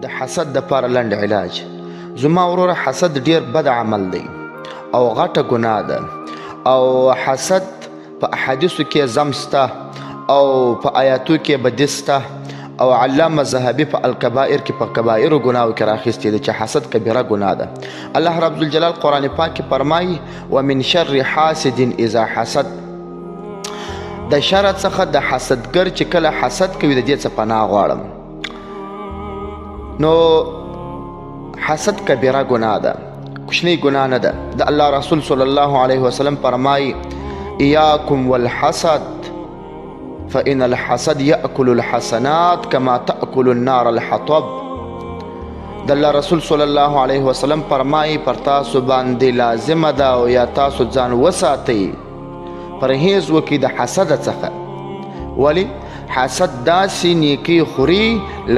د حسد دپاره لنډ علاج. زما وروره حسد ډیر بد عمل دی او غټه ګناه ده، او حسد په احادیثو کې ذم سته او په آیاتو کې بدي سته، او علامه ذهبي په الکبائر کې په کبائرو ګناهو کې راخیستې ده چې حسد کبیره ګناه ده. الله رب الجلال قرآن پاک کې فرمایي ومن شر حاسد اذا حسد، د شر څخه د حسدګر چې کله حسد کوي د دې څخه پناه غواړم. نو حسد کبیره ګناه ده، کوچنی ګناه نه ده. د الله رسول صلی الله علیه وسلم فرمایي ایاکم والحسد فإن الحسد يأكل الحسنات كما تأكل النار الحطب. د الله رسول صلی الله علیه وسلم فرمایي پر تاسو باندې لازمه ده او یا تاسو ځان وساتئ، پرهیز وکړئ د حسد څخه. ولی حسد داسې نیکي خوري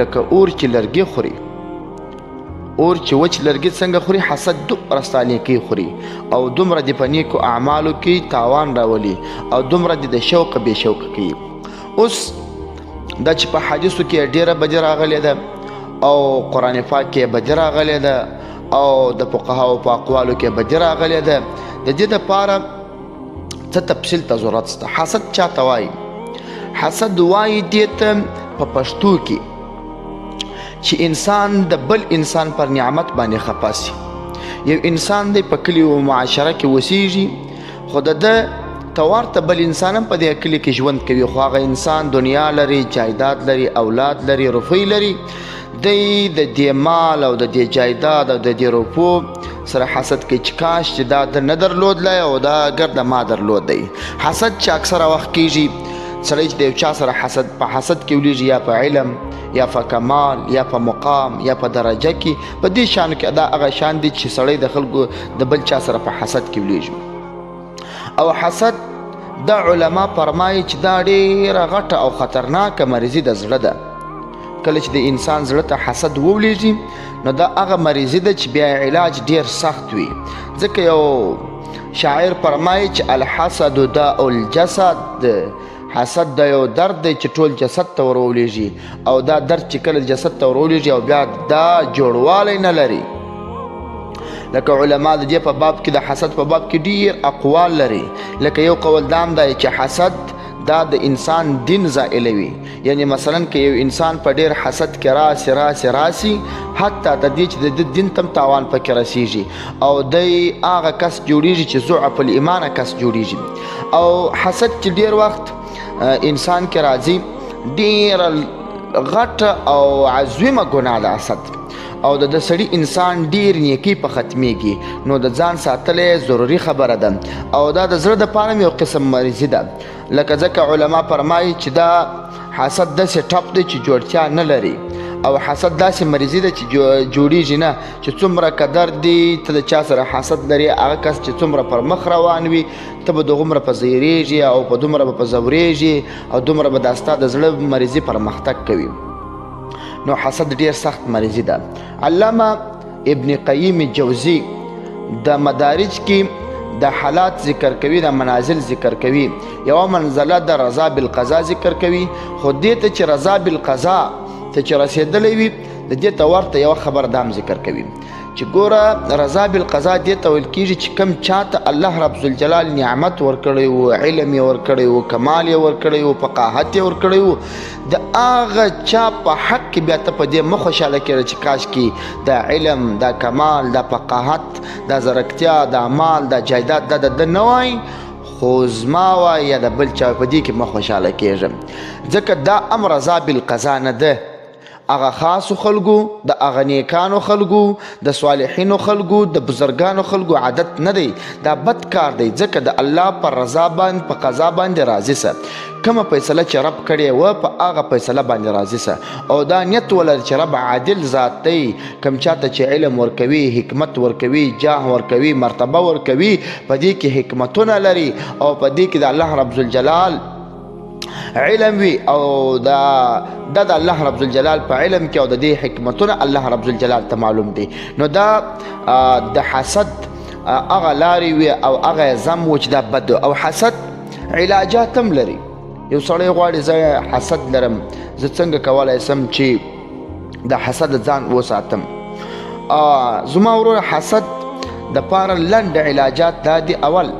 لکه اور چې لرګي خوري. اور چې وچ لرګي څنګه خوري، حسد دومره ستا نیکي خوري او دومره د په نیکو اعمالو کې تاوان راولي او دومره د شوق بې شوقه کوي. اوس دا چې په حدیثو کې ډیره بدي راغلې ده او قرآن پاک کې بدي راغلې ده او د فقهاو په اقوالو کې بدي راغلې ده، د دې دپاره څه تفصیل ته ضرورت شته. حسد چاته وایي؟ حسد وایي دې ته په پښتو کې چې انسان د بل انسان پر نعمت باندې خفه سي. یو انسان دی په کلي و معاشره کې اوسیږي، خو د ده ته ورته بل انسان هم په دې کلي کې ژوند کوي، خو هغه انسان دنیا لري، جایداد لري، اولاد لري، روپۍ لري. دی د دې مال او د دې جایداد او د دې روپو سره حسد کوي چې کاش چې دا د نه درلودلی او دا اگر د ما درلود دی. حسد چې اکثره وخت کیږي سړی چې د یو چا سره حسد په حسد کې ولیږي، یا په علم یا په کمال یا په مقام یا په درجه کې، په دې شانو کې دا هغه شان دي چې سړی د خلکو د بل چا سره په حسد کې ولیږي. او حسد دا علما فرمایي چې دا ډېره غټه او خطرناکه مریضي د زړه ده. کله چې د انسان زړه ته حسد وولیږي نو دا هغه مریضي ده چې بیا علاج ډېر سخت وي. ځکه یو شاعر فرمایي چې الحسد داء الجسد، حسد دا یو درد دی چې ټول جسد ته ورولیږي، او دا درد چې کله جسد ته ورولیږي او بیا دا جوړوالی نه لري. لکه علما د دې په باب کې د حسد په باب کې ډیر اقوال لري. لکه یو قول دام دی چې حسد دا د انسان دین زائلوي. یعنی مثلا که یو انسان په ډیر حسد کې راسي حتی د دې چې د دین تم تاوان پکې رسیږي او دی هغه کس جوړیږي چې ضعف الایمان کس جوړیږي. او حسد چې ډیر وخت انسان کې راځي ډیر غټه او عظیمه ګناه ده حسد، او د سړي انسان ډیر نیکی په ختمیږي. نو د ځان ساتلې ضروري خبره ده، او دا د زړه د پاره یو قسم مریضي ده. لکه ځکه علما فرمایي چې دا حسد داسې ټپ دی چې جوړتیا نه لري، او حسد داسې مریضي ده چې جوړیږي نه، چې څومره قدر دی ته د چا سره حسد لري، هغه کس چې څومره پر مخ روان وي ته به دغومره په زیریږي او په دومره به په ځورېږي او دومره به دا ستا د زړه مریضي پرمختګ کوي. نو حسد ډیر سخت مریضي ده. علامه ابن قیم جوزی د مدارج کې د حالات ذکر کوي، د منازل ذکر کوي. یو منزله د رضا بالقضا ذکر کوي، خو دې ته چې رضا بالقضا ته چې رسېدلی وي د دې ته ورته یوه خبر دام ذکر کوي چې ګوره رضا بالقضا دې ته ویل کېږي چې کوم چاته الله رب الجلال نعمت ورکړی و، علم یې ورکړی و، کمال یې ورکړی و، فقاهت یې ورکړی و، د هغه چا په حق کې بیا ته په دې مه خوشحاله کېږه چې کاشکې دا علم، دا کمال، دا فقاهت، دا زرکتیا، دا مال، دا جایداد دا د ده نه وای، خو زما وای یا د بل چا په دې کې مه خوشحاله کېږه. ځکه دا هم رضا بالقضا نه ده. هغه خاصو خلکو، د هغه نیکانو خلکو، د صالحینو خلکو، د بزرګانو خلکو عادت نه دی. دا بد کار دی. ځکه د الله پر رضا باندې په قضا باندې راضي سه. کومه فیصله چې رب کړې وه په هغه فیصله باندې راضي سه، او دا نیت ولر چې رب عادل ذات دی. کوم چاته چې علم ورکوي، حکمت ورکوي، جاه ورکوي، مرتبه ورکوي، په دې کې حکمتونه لري او په دې کې د الله رب الجلال علم وي، او دا د الله رب الجلال په علم کې او د دې حکمتونه الله رب الجلال ته معلوم دي. نو دا د حسد هغه لارې وي او هغه ذم و چې دا بد. او حسد علاجات هم لري. یو سړی غواړي زه حسد لرم، زه څنګه کولی سم چې د حسد ځان وساتم. زما ورور حسد د پاره لنډ علاجات دا دي. اول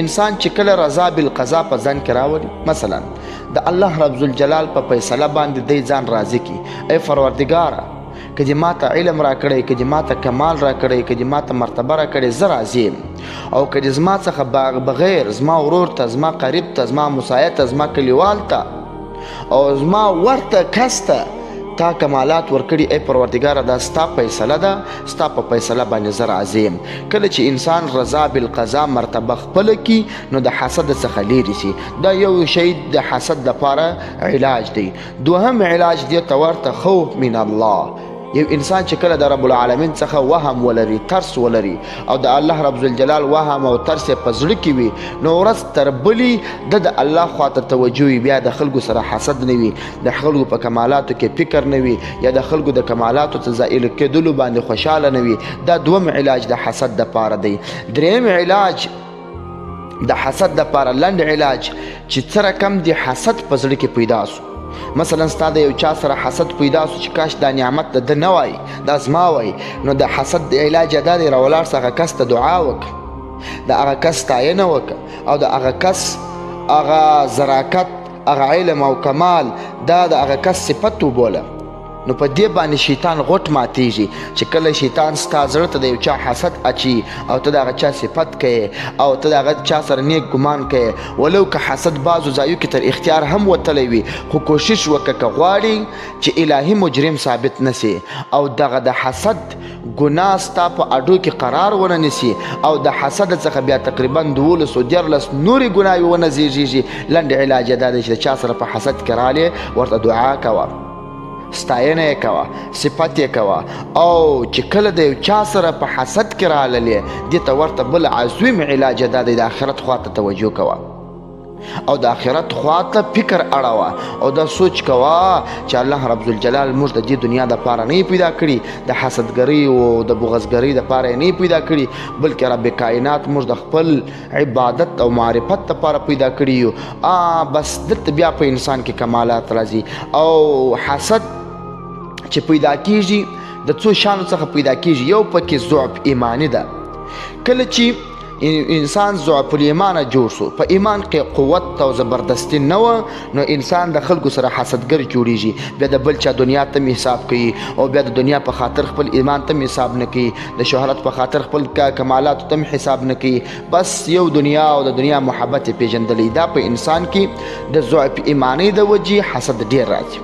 انسان چې کله رضا بالقضا په ځان کې راولي، مثلا د الله رب الجلال په فیصله باندې دی ځان راضي کی، ای پروردګاره که دې ما ته علم را کړی، که دې ما ته کمال را کړی، که دې ما ته مرتبه را کړی، زه راضي یم. او که دې زما څخه بغیر زما ورور ته، زما قریب ته، زما مساعد ته، زما کلیوال ته او زما ورته کس ته تا کمالات ورکړي، ای پروردګاره دا ستا فیصله ده، ستا په فیصله باندې زه راضي یم. کله چې انسان رضا بالقضا مرتبه خپله کي نو د حسد څخه لیرې سي. دا یو شی د حسد دپاره علاج دی. دوهم علاج دې ته ورته خوف من الله. یو انسان چې کله د رب العالمین څخه وهم ولري، ترس ولري، او د الله رب الجلال وهم او ترس په زړه کې وي، نو ورځ تر بلې د الله خواته توجه وي، بیا د خلکو سره حسد نه وي، د خلکو په کمالاتو کې فکر نه وي، یا د خلکو د کمالاتو ته زائل کېدلو باندې خوشحاله نه وي. دا دوم علاج د حسد دپاره دی. دریم علاج د حسد دپاره لنډ علاج چې څه رقم د حسد په زړه کې پیدا سو. مثلا ستا د یو چا سره حسد پیدا سو چې کاش دا نعمت د ده نه وای، دا زما وای، نو د حسد د علاج دا دی راولاړ سه هغه کس ته دعا وکړه، د هغه کس ستاینه وکړه، او د هغه کس هغه زراکت، هغه علم او کمال دا د هغه کس صفت وبوله. نو په دې باندې شیطان غټ ماتیږي چې کله شیطان ستا زړه ته د یو چا حسد اچي او ته د هغه چا صفت کوې او ته د هغه چا سره نیک ګمان کوې، ولو که حسد بعضو ځایو کې تر اختیار هم وتلی وي، خو کوشش وکړه که غواړي چې الهي مجرم ثابت نسي او دغه د حسد ګناه ستا په اډو کې قرار ونه نیسي او د حسد څخه بیا تقریبا 12 نورې ګناوې ونه زیږېږي. لنډ علاج یې دا دی چې د چا سره په حسد کې رالی ورته دعا کوه، ستاینه یې کوه، صفت یې کوه، او چې کله د یو چا سره په حسد کې راللې دې ته ورته بل عظیم علاج دا دی د آخرت خواته توجه کوه او د آخرت خواته فکر اړوه او دا سوچ کوه چې الله رب الجلال موږ د دې دنیا دپاره نه پیدا کړي، د حسدګرۍ او د بغضګرۍ دپاره نه پیدا کړي، بلکې رب کائنات موږ د خپل عبادت او معرفت دپاره پیدا کړي یو. بس دلته بیا په انسان کې کمالات راځي. او حسد چې پیدا کیږي د څو شانو څخه پیدا کیږي. یو پکې ضعف ایمانی ده. کله چې انسان ضعف الایمانه جوړ شو، په ایمان کې قوت او زبردستی نه و، نو انسان د خلکو سره حسدګر جوړیږي، بیا د بل چا دنیا ته حساب کوي او بیا د دنیا په خاطر خپل ایمان ته حساب نه کوي، د شهرت په خاطر خپل کمالات ته حساب نه کوي، بس یو دنیا او د دنیا محبت پیژندلی. دا په انسان کې د ضعف ایمانی د وجې حسد ډیر راځي.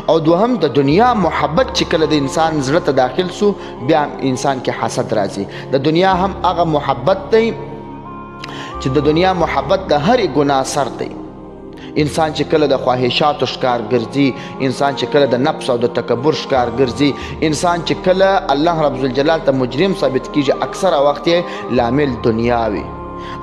او دوهم د دنیا محبت چې کله د انسان زړه ته داخل سو بیا انسان کې حسد راځي. د دنیا هم هغه محبت دی چې د دنیا محبت د هرې ګناه سر دی. انسان چې کله د خواهشاتو ښکار ګرځي، انسان چې کله د نفس او د تکبر ښکار ګرځي، انسان چې کله الله رب الجلال ته مجرم ثابت کیږي، اکثره وخت یې لامل دنیا وي،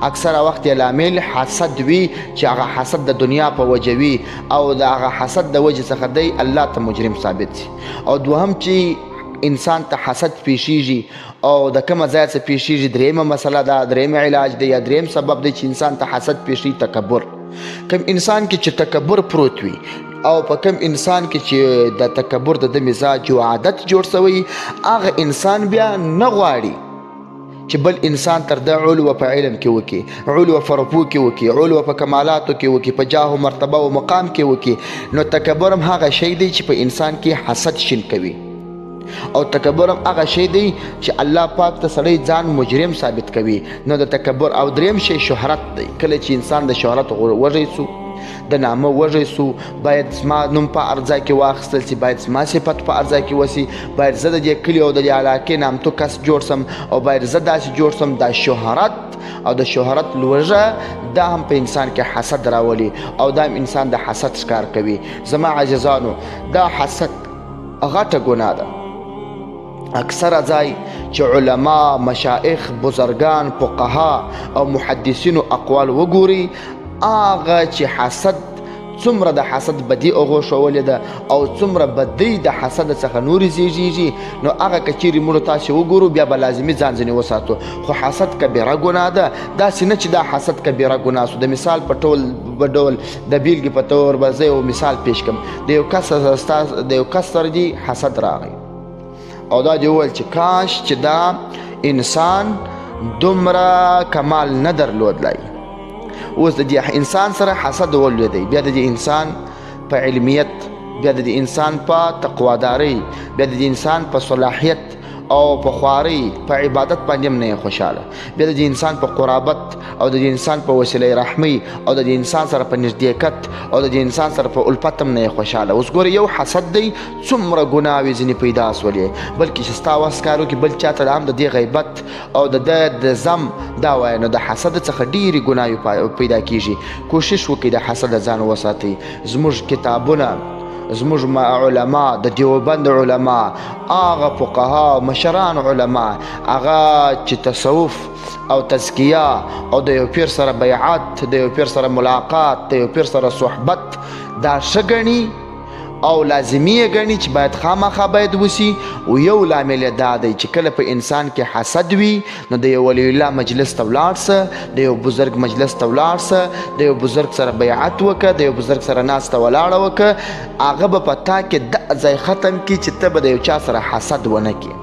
اکثره وخت یې لامل حسد وي چې هغه حسد د دنیا په وجه وي او د هغه حسد د وجې څخه دی الله ته مجرم ثابت شي. او دوهم چې انسان ته حسد پیښیږي او د کومه ځای څخه پیښیږي، دریمه مسله ده، دریم علاج دی یا دریم سبب دی چې انسان ته حسد پیښي، تکبر. کوم انسان کې چې تکبر پروت وي او په کوم انسان کې چې د تکبر د مزاج او عادت جوړ شوی، هغه انسان بیا نه غواړي چې بل انسان تر د علو په علم کې وکي، علو په رفو کې وکي، علو په کمالاتو کې وکي، په جاه او مرتبه او مقام کې وکي. نو تکبر هم هغه شی دی چې په انسان کې حسد شین کوي، او تکبر هم هغه شی دی چې الله پاک ته سړی ځان مجرم ثابت کوي. نو د تکبر او دریم شی شهرت دی. کله چې انسان د شهرت وږی سو، د نامه وږی سو، باید زما نوم په ارځای کې واخیستل سي، باید زما صفت په ارځای کې وسي، باید زه د دې کلي او د دې علاقې نامتو کس جوړ سم او باید زه داسې جوړ سم. دا شهرت او د شهرت لوږه دا هم په انسان کې حسد راولي او دا هم انسان د حسد ښکار کوي. زما عزیزانو، دا حسد غټه ګناه ده. اکثره ځای چې علما، مشایخ، بزرگان، فقها او محدثینو اقوال وګوري، هغه چې حسد څومره د حسد بدي وغوښولې ده او څومره بدۍ د حسد څخه نورې زیږیږي، نو هغه که چیرې موږ تاسې وګورو بیا به لازمي ځان ځینې وساتو. خو حسد کبیره ګناه ده. داسې نه چې دا حسد کبیره ګناه سو. د مثال په ډول د بیلګې په طور به زه یو مثال پیش کړم. د یو کس سره دي حسد راغی او دا دې وویل چې کاش چې دا انسان دومره کمال نه درلودلی. اوس د دې انسان سره حسد ولویدی، بیا د دې انسان په علمیت، بیا د دې انسان په تقوادارۍ، بیا د دې انسان په صلاحیت او په خوارۍ، په عبادت باندې هم نه خوشحاله، بیا د دې انسان په قرابت او د دې انسان په وسیله رحمۍ او د دې انسان سره په نږدېکت او د دې انسان سره په الفت هم نه خوشحاله. اوس ګوره یو حسد دی څومره ګناوې ځینې پیدا سولې، بلکې چې ستا وس کار وکړي بل چاته هم د دې غیبت او د ده د ذم دا وایه، نو د حسد څخه ډېرې ګناوې پیدا کېږي. کوشش وکړئ د حسد ځان وساتئ. زموږ کتابونه، زموږ علما، د دیوبند علما، هغه فقها او مشران علما، هغه چې تصوف او تزکیه او د یو پیر سره بیعت، د یو پیر سره ملاقات، د یو پیر سره صحبت دا ښه ګڼي او لازمي یې ګڼي چې باید خامخا باید وسي. او یو لامل یې دا دی چې کله په انسان کې حسد وي نو د یو ولی الله مجلس ته ولاړ سه، د یو بزرګ مجلس ته ولاړ سه، د یو بزرګ سره بیعت وکړه، د یو بزرګ سره ناسته ولاړه وکړه. هغه به په تا کې دا ځای ختم کړي چې ته به د یو چا سره حسد ونه کړې.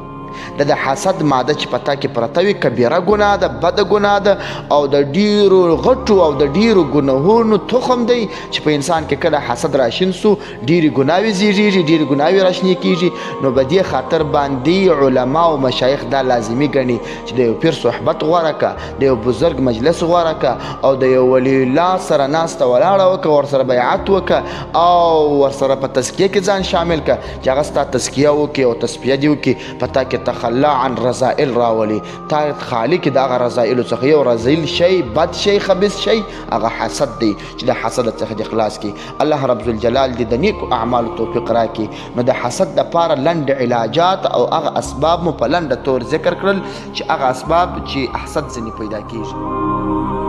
د حسد ماده چې پتا کې پرته وي کبیره ګناه ده، بده ګناه ده او د ډیرو غټو او د ډیرو ګناهونو تخم دی چې په انسان کې کله حسد راشین سو ډیرې ګناوې زیږیږي، ډیرې ګناوې راشنې کیږي. نو په دې خاطر باندې علما او مشایخ دا لازمي ګڼي چې د یو پیر صحبت غوره که، د یو بزرګ مجلس غوره که او د یو ولی الله سره ناسته ولاړه وکړه، ورسره بیعت وکړه او ورسره په تزکیه کې ځان شامل که چې هغه ستا تزکیه وکړي او تصفیه دې وکړي. په تا کې تخلا عن رذائل راولي، تا خالی کې د هغه رذائلو څخه یو رذیل شی، بد شی، خبیث شی هغه حسد دی چې د حسد څخه دې خلاص کړي. الله رب الجلال دې د نیکو اعمالو توفیق راکړي. نو د حسد دپاره لنډ علاجات او هغه اسباب مو په لنډه طور ذکر کړل چې هغه اسباب چې حسد ځینې پیدا کیږي.